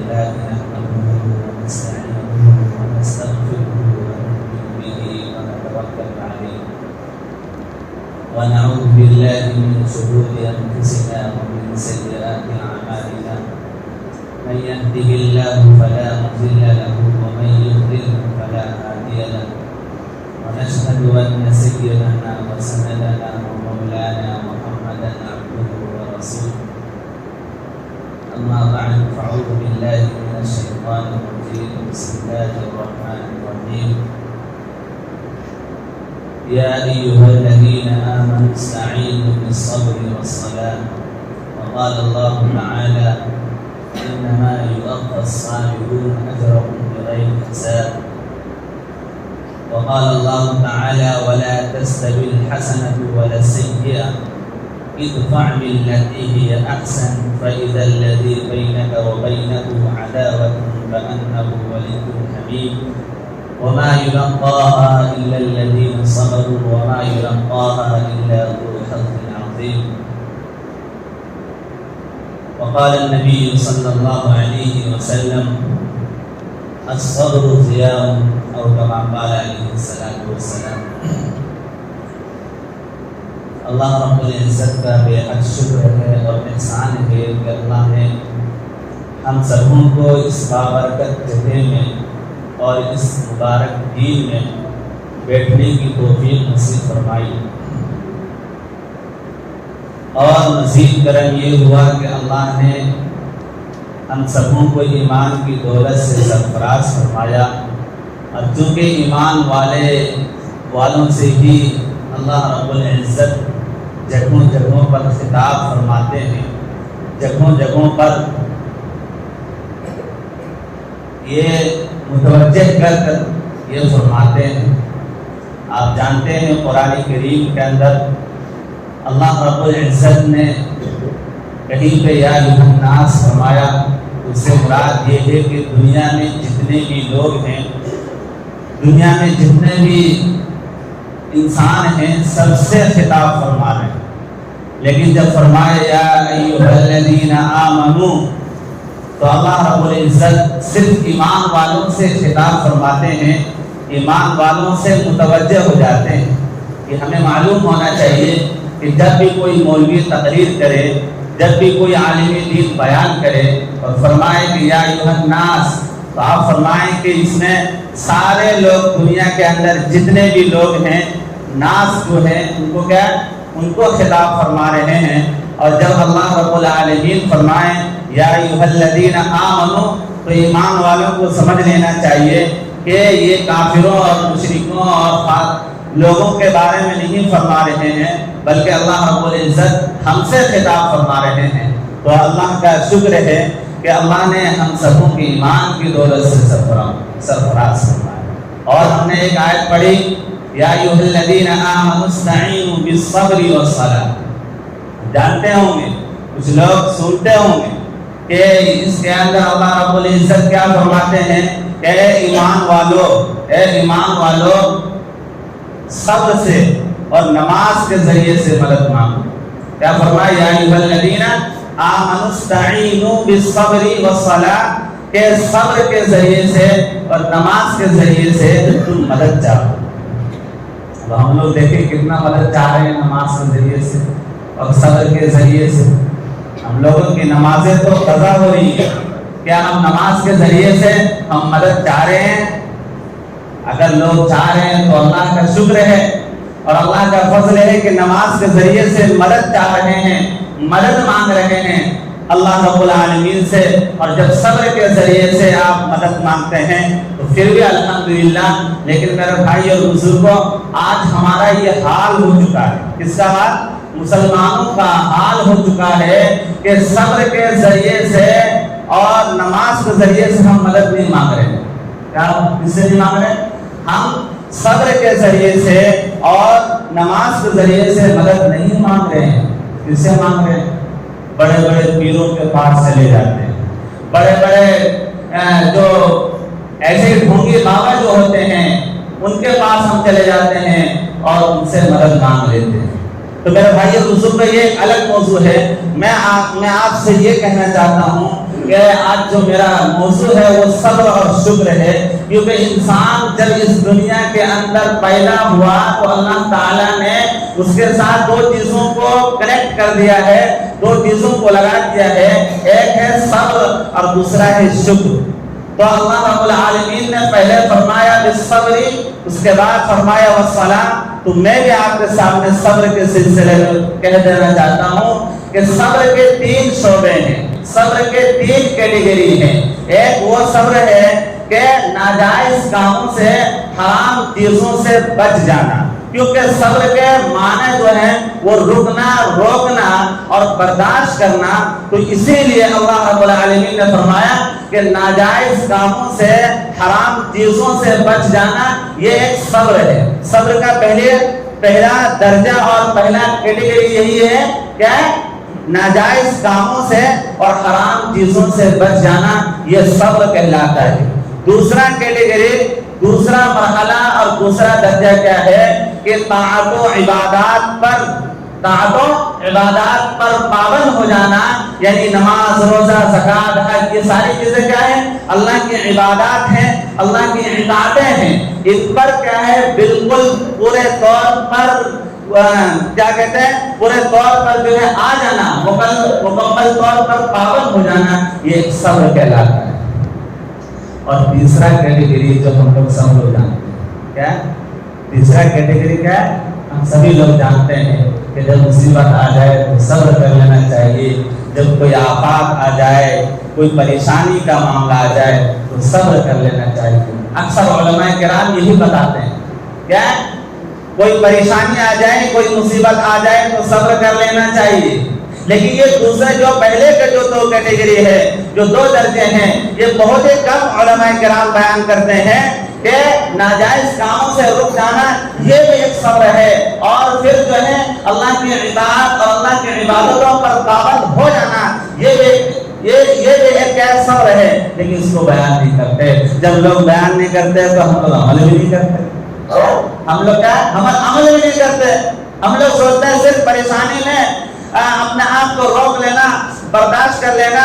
لله نحمده ونستعينه ونستغفره ونؤمن به ونتوكل عليه ونعوذ بالله من شرور أنفسنا ومن سيئات أعمالنا من يهده الله فلا مضل له ومن يضلل فلا هادي له ونشهد أن سيدنا وسندنا ومولانا محمدا عبده ورسوله أما بعد فأعوذ بالله من الشيطان الرجيم بسم الله الرحمن الرحيم يا أيها الذين آمنوا استعينوا بالصبر والصلاة وقال الله تعالى إنما يوفى الصابرون أجرهم بغير حساب وقال الله تعالى ولا تستوي الحسنة ولا السيئة ادفع بالتي هي أحسن فإذا الذي بينك وبينه عداوة كأنه ولي حميم وما يلقاها إلا الذين صبروا وما يلقاها إلا ذو حظ عظيم وقال النبي صلى الله عليه وسلم الصبر ضياء أو كما قال عليه الصلاة والسلام اللہ رب العزت کا بے حد شکر ہے اور احسان ہے کہ اللہ نے ہم سبوں کو اس بابرکت جگہ میں اور اس مبارک دین میں بیٹھنے کی توفیق نصیب فرمائی اور مزید کرم یہ ہوا کہ اللہ نے ہم سبوں کو ایمان کی دولت سے سرفراز فرمایا اور چونکہ ایمان والوں سے ہی اللہ رب العزت جگہوں جگہوں پر خطاب فرماتے ہیں جگہوں جگہوں پر یہ متوجہ کر یہ فرماتے ہیں آپ جانتے ہیں قرآن کریم کے اندر اللہ رب العزت نے کہیں پہ یا ایھا الناس فرمایا اس سے مراد یہ ہے کہ دنیا میں جتنے بھی لوگ ہیں دنیا میں جتنے بھی انسان ہیں سب سے خطاب فرما رہے ہیں لیکن جب فرمایا یا ایھا الذین آمنوا تو اللہ رب العزت صرف ایمان والوں سے خطاب فرماتے ہیں ایمان والوں سے متوجہ ہو جاتے ہیں کہ ہمیں معلوم ہونا چاہیے کہ جب بھی کوئی مولوی تقریر کرے جب بھی کوئی عالم دین بیان کرے اور فرمائے کہ یا ایھا الناس تو آپ فرمائیں کہ اس میں سارے لوگ دنیا کے اندر جتنے بھی لوگ ہیں ناس جو ہیں ان کو خطاب فرما رہے ہیں اور جب اللہ رب العالمین فرمائیں یا ایھا الذین آمنوا تو ایمان والوں کو سمجھ لینا چاہیے کہ یہ کافروں اور مشرکوں اور لوگوں کے بارے میں نہیں فرما رہے ہیں بلکہ اللہ رب العزت ہم سے خطاب فرما رہے ہیں تو اللہ کا شکر ہے کہ اللہ نے ہم سبوں کی ایمان کی دولت سے سرفراز فرمایا اور ہم نے ایک آیت پڑھی یا ایھا الذین آمنوا استعینوا بالصبر والصلاۃ جانتے ہوں گے کچھ لوگ سنتے ہوں گے کہ اس کے اندر اللہ رب العزت کیا فرماتے ہیں کہ اے ایمان والو صبر سے اور نماز کے ذریعے سے مدد مانگو کیا فرمایا یا ایھا الذین آمنوا استعینوا بالصبر والصلاۃ کہ صبر کے ذریعے سے اور نماز کے ذریعے سے تم مدد چاہو اب ہم لوگ دیکھیں کتنا مدد چاہ رہے ہیں نماز کے ذریعے سے اور صبر کے ذریعے سے ہم لوگوں کی نمازیں تو قضا ہو رہی ہیں کیا ہم نماز کے ذریعے سے ہم مدد چاہ رہے ہیں اگر لوگ چاہ رہے ہیں تو اللہ کا شکر ہے اور اللہ کا فضل ہے کہ نماز کے ذریعے سے مدد چاہ رہے ہیں مدد مانگ رہے ہیں اللہ رب العالمین سے اور جب صبر کے ذریعے سے آپ مدد مانگتے ہیں تو پھر بھی الحمدللہ لیکن میرے بھائی اور بزرگوں آج ہمارا یہ حال ہو چکا ہے کس کا حال مسلمانوں کا حال ہو چکا ہے کہ صبر کے ذریعے سے اور نماز کے ذریعے سے ہم مدد نہیں مانگ رہے کیا کس سے نہیں مانگ رہے ہم صبر کے ذریعے سے اور نماز کے ذریعے سے مدد نہیں مانگ رہے ہیں کس سے مانگ رہے ہیں بڑے بڑے پیروں کے پاس چلے جاتے ہیں بڑے بڑے جو ایسے ڈھونگی بابا جو ہوتے ہیں ان کے پاس ہم چلے جاتے ہیں اور ان سے مدد مانگ لیتے ہیں تو میرے بھائی اور بزرگ یہ ایک الگ موضوع ہے میں آپ سے یہ کہنا چاہتا ہوں کہ آج جو میرا موضوع ہے وہ صبر اور شکر ہے، کیونکہ انسان جب اس دنیا کے اندر پیدا ہوا تو اللہ تعالیٰ نے اس کے ساتھ دو چیزوں کو کنیکٹ کر دیا ہے، دو چیزوں کو لگا دیا ہے، ایک ہے صبر اور دوسرا ہے شکر۔ تو اللہ رب العالمین نے پہلے فرمایا بالصبر، اس کے بعد فرمایا والصلاۃ۔ تو میں بھی آپ کے سامنے صبر کے سلسلے میں کہہ دینا چاہتا ہوں کہ صبر کے 3 شعبے ہیں، صبر کے 3 کیٹیگری ہیں۔ ایک وہ صبر ہے کہ ناجائز کاموں سے، حرام چیزوں سے بچ جانا، کیونکہ صبر کے معنی جو ہیں وہ رکنا، روکنا اور برداشت کرنا۔ تو اسی لیے اللہ رب العالمین نے فرمایا کہ ناجائز کاموں سے، حرام چیزوں سے بچ جانا یہ ایک صبر ہے۔ صبر کا پہلا درجہ اور پہلا کیٹیگری یہی ہے کہ ناجائز کاموں سے اور حرام چیزوں سے بچ جانا، یہ صبر کہلاتا ہے۔ دوسرا کیٹیگری، دوسرا مرحلہ اور دوسرا درجہ کیا ہے کہ طاعت و عبادات پر پابند ہو جانا، یعنی نماز، روزہ، زکوٰۃ، حج، یہ ساری چیزیں کیا ہیں؟ اللہ کی عبادات ہیں، اللہ کی اطاعتیں ہیں۔ ان پر کیا ہے؟ بالکل پورے طور پر کیا کہتے ہیں؟ پورے طور پر جو ہے آ جانا، مکمل طور پر پابند ہو جانا، یہ ایک صبر کہلاتا ہے۔ اور تیسرا کیٹیگری جو ہم لوگ سب لوگ جانتے ہیں، کیا تیسرا کیٹیگری کیا ہے؟ ہم سبھی لوگ جانتے ہیں کہ جب مصیبت آ جائے تو صبر کر لینا چاہیے، جب کوئی آفات آ جائے، کوئی پریشانی کا معاملہ آ جائے تو صبر کر لینا چاہیے۔ اکثر علماء کرام یہی بتاتے ہیں، کیا کوئی پریشانی آ جائے، کوئی مصیبت آ جائے تو صبر کر لینا چاہیے۔ لیکن یہ دوسرے جو پہلے کے جو 2 کیٹیگری ہے، جو 2 درجے ہیں، یہ بہت ہی کم علماء کرام بیان کرتے ہیں کہ ناجائز کاموں سے رک جانا یہ بھی ایک صبر ہے، اور پھر جو ہے اللہ کی اطاعت اور اللہ کی عبادتوں پر پابند ہو جانا یہ بھی ایک صبر ہے۔ لیکن اس کو بیان نہیں کرتے۔ جب لوگ بیان نہیں کرتے تو ہم لوگ عمل بھی نہیں کرتے۔ ہم لوگ کیا عمل بھی نہیں کرتے۔ ہم لوگ سوچتے ہیں صرف پریشانی میں اپنے آپ کو روک لینا، برداشت کر لینا،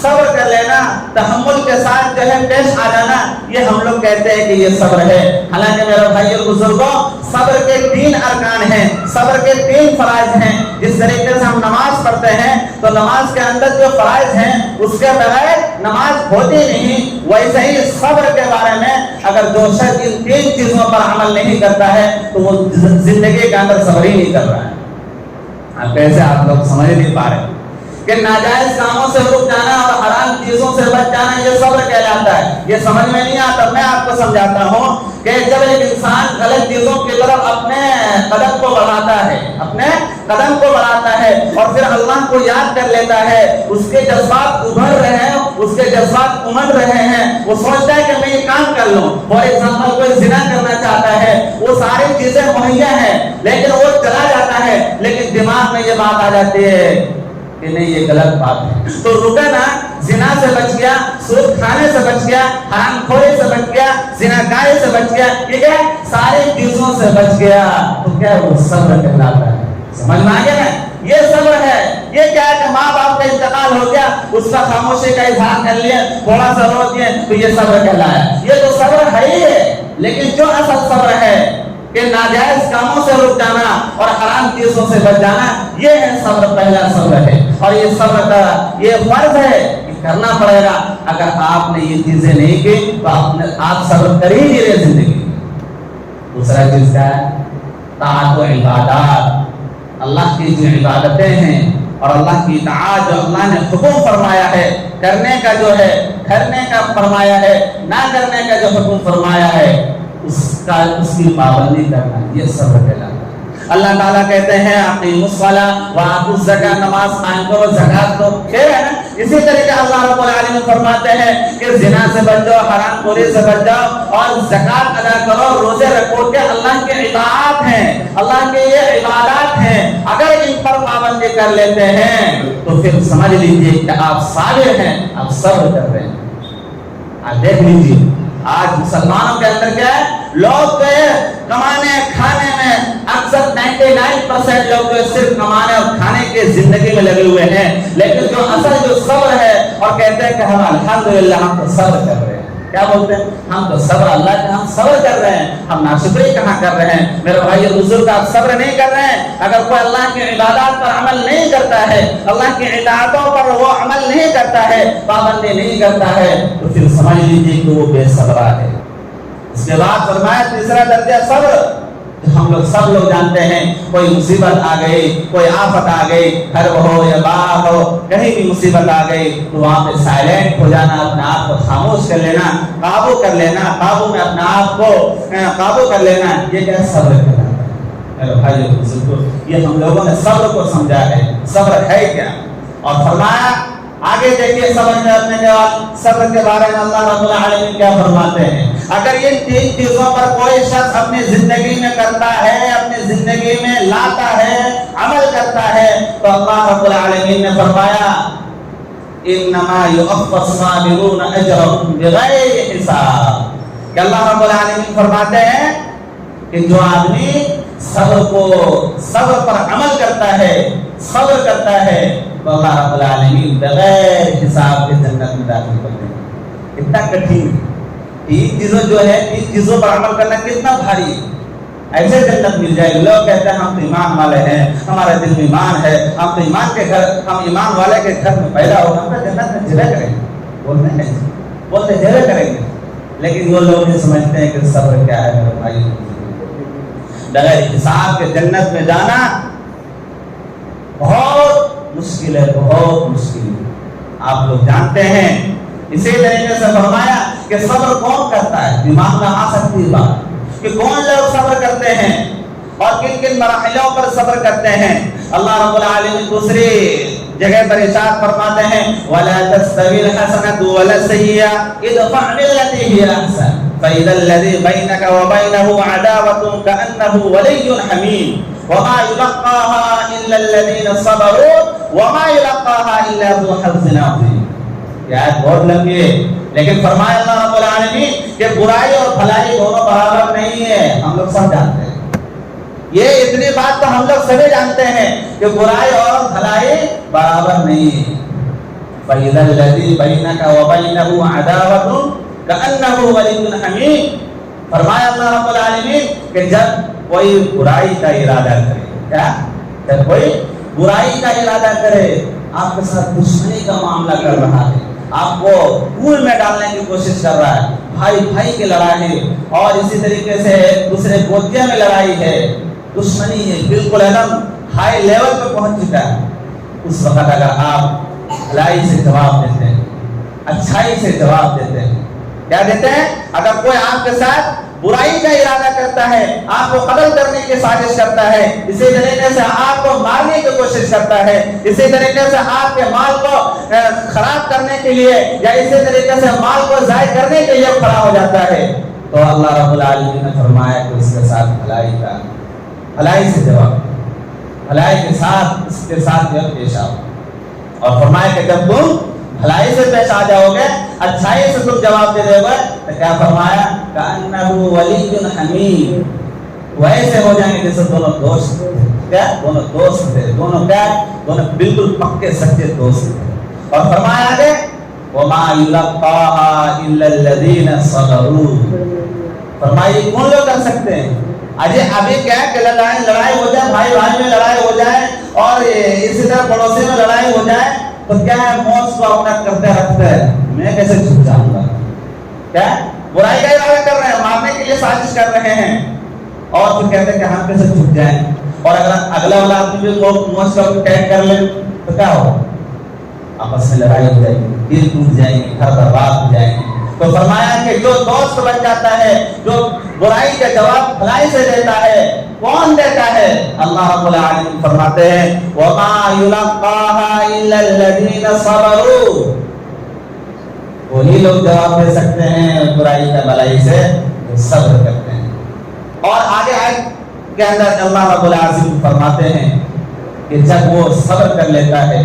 صبر کر لینا، تحمل کے ساتھ جو ہے پیش آ جانا، یہ ہم لوگ کہتے ہیں کہ یہ صبر ہے۔ حالانکہ میرے بھائی اور بزرگوں، صبر کے 3 ارکان ہیں، صبر کے 3 فرائض ہیں۔ جس طریقے سے ہم نماز پڑھتے ہیں تو نماز کے اندر جو فرائض ہیں اس کے بغیر نماز ہوتی نہیں، ویسے ہی صبر کے بارے میں اگر جو شخص ان 3 چیزوں پر عمل نہیں کرتا ہے تو وہ زندگی کے اندر صبر ہی نہیں کر رہا ہے۔ کیسے آپ لوگ سمجھ نہیں پا رہے کہ ناجائز کاموں سے رک جانا اور حرام چیزوں سے بچ جانا یہ صبر کہلاتا ہے؟ یہ سمجھ میں نہیں آتا۔ میں آپ کو سمجھاتا ہوں کہ جب ایک انسان غلط چیزوں کی طرف اپنے قدم کو بڑھاتا ہے اور پھر اللہ کو یاد کر لیتا ہے، اس کے جذبات ابھر رہے ہیں، اس کے جذبات امڑ رہے ہیں، وہ سوچتا ہے کہ میں یہ کام کر لوں۔ فار ایگزامپل کوئی زنا کرنا چاہتا ہے، وہ ساری چیزیں مہیا ہیں لیکن وہ چلا جاتا ہے، لیکن دماغ میں یہ بات آ جاتی ہے کہ نہیں یہ غلط بات ہے، تو رکا نا، زنا سے بچ گیا، سود کھانے سے بچ گیا، حرام خوری سے بچ گیا، زناکاری سے بچ گیا، ٹھیک ہے، ساری چیزوں سے بچ گیا، تو کیا وہ صبر کہلاتا ہے؟ سمجھ میں آ گیا نا؟ یہ صبر ہے۔ یہ کیا ہے کہ ماں باپ کا انتقال ہو گیا، اس کا خاموشی کا اظہار کر لیا، تھوڑا سا رو دیے تو یہ صبر کہلایا۔ یہ تو صبر ہے ہی ہے، لیکن جو اصل صبر ہے کہ ناجائز کاموں سے رک جانا اور حرام چیزوں سے بچ جانا، یہ ہے صبر، پہلا صبر ہے۔ اور یہ صبر کا یہ فرض ہے کہ کرنا پڑے گا۔ اگر آپ نے یہ چیزیں نہیں کی تو آپ صبر کر ہی نہیں رہے زندگی۔ دوسرا چیز کیا ہے؟ طاعت و عبادات، اللہ کی جو عبادتیں ہیں اور اللہ کی اطاعت جو اللہ نے حکم فرمایا ہے کرنے کا، جو ہے کرنے کا فرمایا ہے، نہ کرنے کا جو حکم فرمایا ہے اس کی پابندی کرنا، یہ صبر کہلاتا ہے۔ اللہ تعالیٰ کہتے ہیں اقیموا الصلاۃ وآتوا الزکاۃ، نماز قائم کرو، زکات دو، ٹھیک ہے نا؟ اسی طریقے اللہ رب العالمین فرماتے ہیں کہ زنا سے بچ جاؤ، حرام خوری سے بچ جاؤ اور زکات ادا کرو، روزے رکھو، کہ اللہ کے اطاعت ہیں، اللہ کے یہ عبادات ہیں۔ اگر ان پر پابندی کر لیتے ہیں تو پھر سمجھ لیجئے کہ آپ صابر ہیں، آپ صبر کر رہے ہیں۔ آپ دیکھ لیجئے آج مسلمانوں کے اندر کیا ہے، لوگ کمانے کھانے میں اکثر 99% لوگ صرف کمانے اور کھانے کے زندگی میں لگے ہوئے ہیں، لیکن جو اصل جو صبر ہے اور اور کہتے ہیں کہ ہم الحمدللہ ہم تو صبر کر رہے ہیں. کیا بولتے ہیں؟ ہم تو صبر اللہ کا ہم صبر کر رہے ہیں. ہم ناشکری کہاں کر رہے ہیں؟ میرے بھائی بزرگ آپ صبر نہیں کر رہے ہیں. اگر کوئی اللہ کی عبادات پر عمل نہیں کرتا ہے، اللہ کی اطاعتوں پر وہ عمل نہیں کرتا ہے، پابندی نہیں کرتا ہے، تو پھر سمجھ لیجیے کہ وہ بے صبر ہے. اس کے بعد فرمایا تیسرا درجہ صبر. ہم لوگ سب لوگ جانتے ہیں کوئی مصیبت آ گئی، کوئی آفت آ گئی، گھر ہو یا باہر ہو، کہیں بھی مصیبت آ گئی تو وہاں پہ سائلنٹ ہو جانا، اپنے آپ کو خاموش کر لینا، قابو کر لینا، قابو میں اپنے آپ کو قابو کر لینا، یہ کیا صبر کہلاتا ہے. میرے بھائیو بزرگو، یہ ہم لوگوں نے صبر کو سمجھا ہے. صبر ہے کیا؟ اور فرمایا آگے دیکھیے صبر کرنے کے بعد صبر کے بارے میں اللہ رب العالمین کیا فرماتے ہیں. اگر یہ تین چیزوں پر کوئی شخص اپنی زندگی میں کرتا ہے، اپنی زندگی میں لاتا ہے، عمل کرتا ہے، تو اللہ رب العالمین نے فرمایا انما یوفی الصابرون اجرهم بغیر حساب. کہ اللہ رب العالمین فرماتے ہیں کہ جو آدمی صبر پر عمل کرتا ہے، صبر کرتا ہے، تو اللہ رب العالمین بغیر حساب کے جنت میں داخل کر دیں گے. اتنا کٹھن تین چیزوں جو ہے، تین چیزوں پر عمل کرنا کتنا بھاری ہے. ایسے جنت مل جائے گی. لوگ کہتے ہیں ہم تو ایمان والے ہیں، ہمارے دل میں ایمان ہے، ہم تو ہم ایمان والے کے گھر میں پیدا ہو، ہم تو جنت میں جلے کریں گے. بولتے جلے کریں گے. لیکن وہ لوگ نہیں سمجھتے ہیں کہ صبر کیا ہے. میرے بھائی بغیر حساب کے جنت میں جانا بہت مشکل ہے، بہت مشکل ہے. آپ لوگ جانتے ہیں. اسی طریقے سے فرمایا کہ صبر کون کرتا ہے. دماغ میں آ سکتی ہے بات کہ کون لوگ صبر کرتے ہیں اور کن کن مراحلوں پر صبر کرتے ہیں. اللہ رب العالمین دوسری جگہ پر ارشاد فرماتے ہیں وَلَا تَسْتَوِي الْحَسَنَةُ وَلَا السَّيِّئَةُ ادْفَعْ بِالَّتِي هِيَ أَحْسَنُ فَإِذَا الَّذِي بَيْنَكَ وَبَيْنَهُ عَدَاوَةٌ كَأَنَّهُ وَلِيٌّ حَمِيمٌ وَمَا يُلَقَّاهَا إِلَّا الَّذِينَ صَبَرُوا وَمَا يُلَقَّاهَا إِلَّا ذُو حَظٍّ عَظِيمٍ. یہ آیت بہت لمبی ہے، لیکن فرمایا اللہ رب العالمین کہ برائی اور بھلائی دونوں برابر نہیں ہے. ہم لوگ سب جانتے ہیں یہ، اتنی بات تو ہم لوگ سبھی جانتے ہیں کہ برائی اور بھلائی برابر نہیں ہے. فَإِذَا الَّذِي بَيْنَكَ وَبَيْنَهُ عَدَاوَةٌ كَأَنَّهُ وَلِيٌّ حَمِيمٌ. فرمایا اللہ رب العالمین کہ جب کوئی برائی کا ارادہ کرے، کیا جب کوئی برائی کا ارادہ کرے، آپ کے ساتھ دشمنی کا معاملہ کر رہا ہے، آپ کو پول میں ڈالنے کی کوشش کر رہا ہے، بھائی بھائی کی لڑائی ہے، اور اسی طریقے سے دوسرے گوتیہ میں لڑائی ہے، دشمنی ہے، بالکل ایک دم ہائی لیول پہ پہنچ چکا ہے. اس وقت اگر آپ بھلائی سے جواب دیتے ہیں، اچھائی سے جواب دیتے ہیں، کیا دیتے ہیں؟ اگر کوئی آپ کے ساتھ برائی کا ارادہ کرتا ہے، آپ کو قتل کرنے کی سازش کرتا ہے، اسی طریقے سے آپ کو مارنے کی کوشش کرتا ہے، اسی طریقے سے آپ کے مال کو خراب کرنے کے لیے یا اسی طریقے سے مال کو ضائع کرنے کے لیے کھڑا ہو جاتا ہے، تو اللہ رب العالمین نے فرمایا کہ اس کے ساتھ بھلائی سے جواب، بھلائی کے ساتھ اس کے ساتھ پیش آؤ. اور فرمایا کہ جب تم بھلائی سے پیش آ جاؤ گے، اچھائی سے تم جواب دے دو گے، تو کیا فرمایا کأنہ ولی حمیم، ویسے ہو جائیں گے جیسے دونوں دوست تھے. کیا دونوں دوست تھے، دونوں کیا دونوں بالکل پکے سچے دوست تھے. اور فرمایا آگے وما یلقاها الا الذین صبروا. فرمایا کون لوگ کر سکتے ہیں؟ ابھی کیا ہے کہ لڑائی ہو جائے، بھائی بھائی میں لڑائی ہو جائے، اور اسی طرح پڑوسی میں لڑائی ہو جائے، تو کیا ہے موت کو اپنا کرتے رکھتے ہیں، میں کیسے چھپ جاؤں گا. کیا برائی کا ارادہ کر رہے ہیں، مارنے کے لیے سازش کر رہے ہیں، اور پھر کہتے ہیں کہ ہم کیسے چھپ جائیں. اور اگر اگلا والا آدمی بھی موت کو اٹیک کر لے تو کیا ہو، آپس میں لڑائی ہو جائے گی، دل ٹوٹ جائیں گے، گھر برباد ہو جائیں گے. تو فرمایا کہ جو دوست بن جاتا ہے، جو برائی کا جواب بھلائی سے دیتا ہے، کون دیتا ہے؟ اللہ رب العالمین فرماتے ہیں وَمَا يُلَقَّاهَا إِلَّا الَّذِينَ صَبَرُوا. وہی لوگ جواب دے سکتے ہیں برائی کا بھلائی سے جو صبر کرتے ہیں. اور آگے آیت کے اندر اللہ رب العالمین فرماتے ہیں کہ جب وہ صبر کر لیتا ہے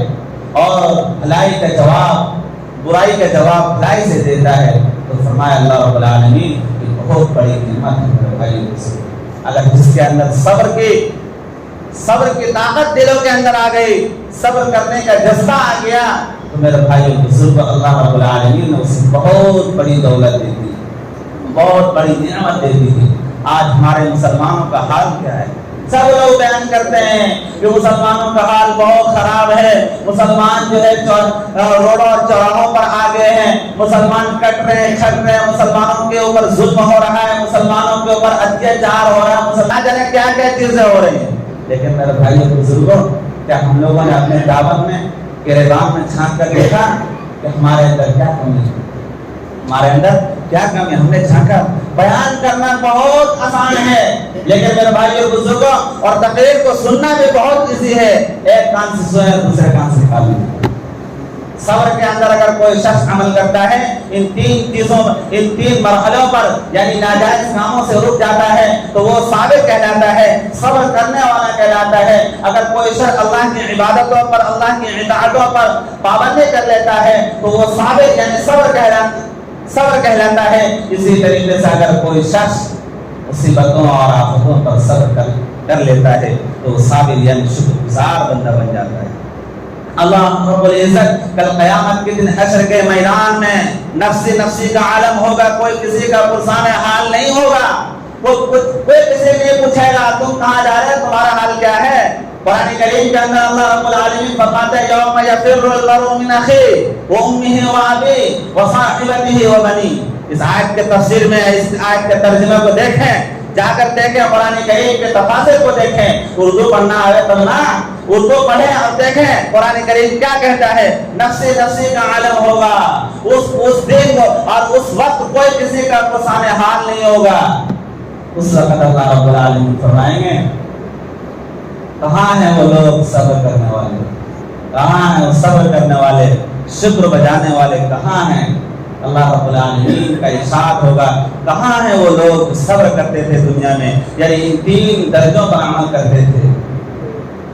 اور بھلائی کا جواب، برائی کا جواب بھلائی سے دیتا ہے، تو فرمایا اللہ رب العالمین کہ بہت بڑی نعمت ہے میرے بھائی. اگر جس کے اندر صبر کی طاقت دلوں کے اندر آ گئی، صبر کرنے کا جذبہ آ گیا، تو میرے بھائی بزرگ اللہ رب العالمین نے اسے بہت بڑی دولت دی تھی، بہت بڑی نعمت دے دی تھی۔ آج ہمارے مسلمانوں کا حال کیا ہے؟ سب لوگ بیان کرتے ہیں کہ مسلمانوں کا حال بہت خراب ہے، مسلمان جو ہے روڈوں اور چوراہوں پر آ گئے ہیں، مسلمان کٹ رہے ہیں، کھٹ رہے ہیں، مسلمانوں کے اوپر ظلم ہو رہا ہے، مسلمانوں کے اوپر اتیاچار ہو رہا ہے، مسلمان جانے کیا کیا چیزیں ہو رہی ہیں۔ لیکن میرے بھائیو بزرگوں، کیا ہم لوگوں نے اپنے دعوت میں گریبان میں جھانک کر دیکھا کہ ہمارے اندر کیا کمی ہے؟ ہمارے اندر کیا کمی ہے؟ ہم نے جھانکا۔ بیان کرنا بہت آسان ہے، لیکن میرے بھائیو بزرگوں اور تقریر کو سننا بھی بہت ایزی ہے۔ ایک کان سے سنیں، دوسرے کان سے نکالیں۔ صبر کے اندر اگر کوئی شخص عمل کرتا ہے، ان تین مرحلوں پر یعنی ناجائز کاموں سے رک جاتا ہے تو وہ صابر کہلاتا ہے، صبر کرنے والا کہلاتا ہے۔ اگر کوئی شخص اللہ کی عبادتوں پر، اللہ کی اطاعتوں پر پابندی کر لیتا ہے تو وہ صابر یعنی صبر کہلاتا ہے۔ اسی طریقے سے اگر کوئی شخص مصیبتوں اور آفتوں پر صبر کر لیتا ہے تو صابر یعنی شکر گزار بندہ بن جاتا ہے۔ اللہ رب العزت کل قیامت کے دن حشر کے میدان میں نفسی کا عالم ہوگا، کوئی کسی کا پرسان حال نہیں ہوگا، کوئی کسی نہیں پوچھے گا تم کہاں جا رہے، تمہارا حال کیا ہے۔ قرآن کریم کے اندر اللہ رب العالمین فرماتے ہیں یوم یفر المرء من اخیہ وامہ وابیہ وصاحبتہ وبنیہ۔ اس آیت کے تفسیر میں، اس آیت کے ترجمے کو دیکھیں، جا کر دیکھیں، قرآن کریم کے تفاسیر کو دیکھیں، اردو پڑھنا آئے تب نا، اردو پڑھیں اور دیکھیں قرآن کریم کیا کہتا ہے۔ نفسی کا عالم ہوگا، اس دن اور اس وقت کوئی کسی کا پرسان حال نہیں ہوگا۔ اس وقت اللہ رب العالمین فرمائیں گے کہاں ہیں وہ لوگ صبر کرنے والے، کہاں ہیں وہ صبر کرنے والے، شکر بجانے والے کہاں ہیں۔ اللہ رب العالمین کا ارشاد ہوگا کہاں ہیں وہ لوگ صبر کرتے تھے دنیا میں، یعنی ان تین درجوں پر عمل کرتے تھے،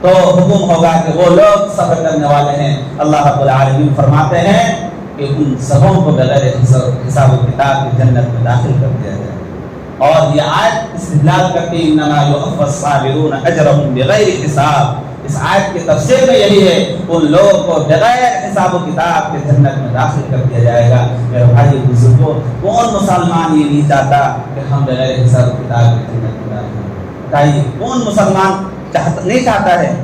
تو حکم ہوگا کہ وہ لوگ صبر کرنے والے ہیں۔ اللہ رب العالمین فرماتے ہیں کہ ان سبوں کو بغیر حساب و کتاب کی جنت میں داخل کر دیا جائے۔ اور یہ آیت استدلال کرتی ہے انما یوفی الصابرون اجرهم بغیر حساب۔ اس آیت کی تفسیر میں یہی ہے ان لوگوں کو بغیر حساب و کتاب کے جنت میں داخل کر دیا جائے گا۔ میرے بھائی بزرگوں، کون مسلمان یہ نہیں چاہتا کہ ہم بغیر حساب و کتاب کے جنت میں داخل ہوں؟ بتائیے کون مسلمان نہیں چاہتا ہے؟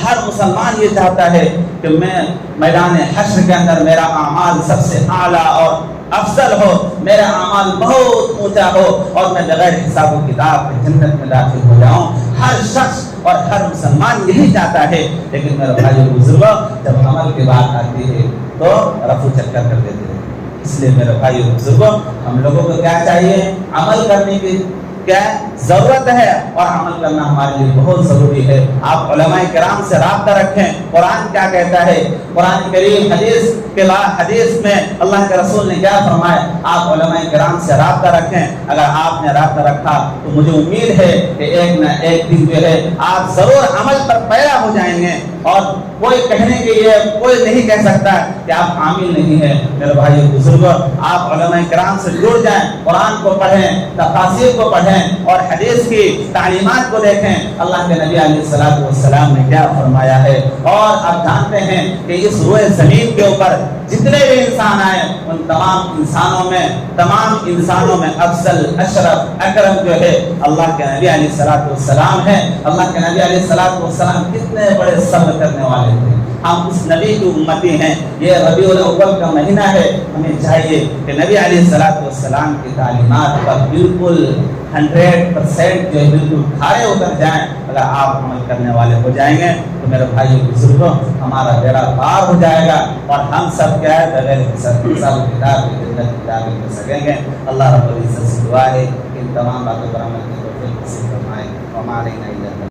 ہر مسلمان یہ چاہتا ہے کہ میں میدان حشر کے اندر میرا اعمال سب سے اعلیٰ اور افضل ہو، میرا اعمال بہت اونچا ہو اور میں بغیر حساب و کتاب کے جنت میں داخل ہو جاؤں۔ ہر شخص اور ہر مسلمان یہی چاہتا ہے، لیکن میرے بھائی بزرگوں جب عمل کی بات آتی ہے تو رفو چکر کر دیتے ہیں۔ اس لیے میرے بھائی بزرگوں ہم لوگوں کو کیا چاہیے؟ عمل کرنے کی کیا ضرورت ہے اور عمل کرنا ہمارے لیے بہت ضروری ہے۔ آپ علماء کرام سے رابطہ رکھیں۔ قرآن کیا کہتا ہے؟ قرآن کریم حدیث میں اللہ کے رسول نے کیا فرمایا؟ آپ علماء کرام سے رابطہ رکھیں۔ اگر آپ نے رابطہ رکھا تو مجھے امید ہے کہ ایک نہ ایک دن جو ہے آپ ضرور عمل پر پیرا ہو جائیں گے، اور کوئی کہنے کے لیے کوئی نہیں کہہ سکتا کہ آپ عامل نہیں ہیں۔ میرے بھائی بزرگوں، آپ علماء کرام سے جڑ جائیں، قرآن کو پڑھیں، تفاسیر کو پڑھیں اور حدیث کی تعلیمات کو دیکھیں۔ اللہ کے نبی علیہ الصلوۃ والسلام نے کیا فرمایا ہے، اور آپ جانتے ہیں کہ اس روئے زمین کے اوپر جتنے بھی انسان آئے ان تمام انسانوں میں افضل اشرف اکرم جو ہے اللہ کے نبی علیہ الصلوۃ والسلام ہے۔ اللہ کے نبی علیہ الصلوۃ والسلام کتنے بڑے صبر کرنے والے تھے۔ ہم اس نبی کی امتی ہیں۔ یہ ربیع الاول کا مہینہ ہے، ہمیں چاہیے کہ نبی علیہ الصلوۃ والسلام کی تعلیمات پر بالکل 100% جو ہے بالکل کھارے اتر جائیں۔ اگر آپ عمل کرنے والے ہو جائیں گے تو میرے بھائی بزرگوں ہمارا بیڑا پار ہو جائے گا، اور ہم سب کیا ہے بغیر حساب و کتاب کے جنت داخل ہو سکیں گے۔ اللہ رب العزت سے دعا ہے کہ ان تمام باتوں پر عمل کی توفیق نصیب فرمائے۔ ہمارے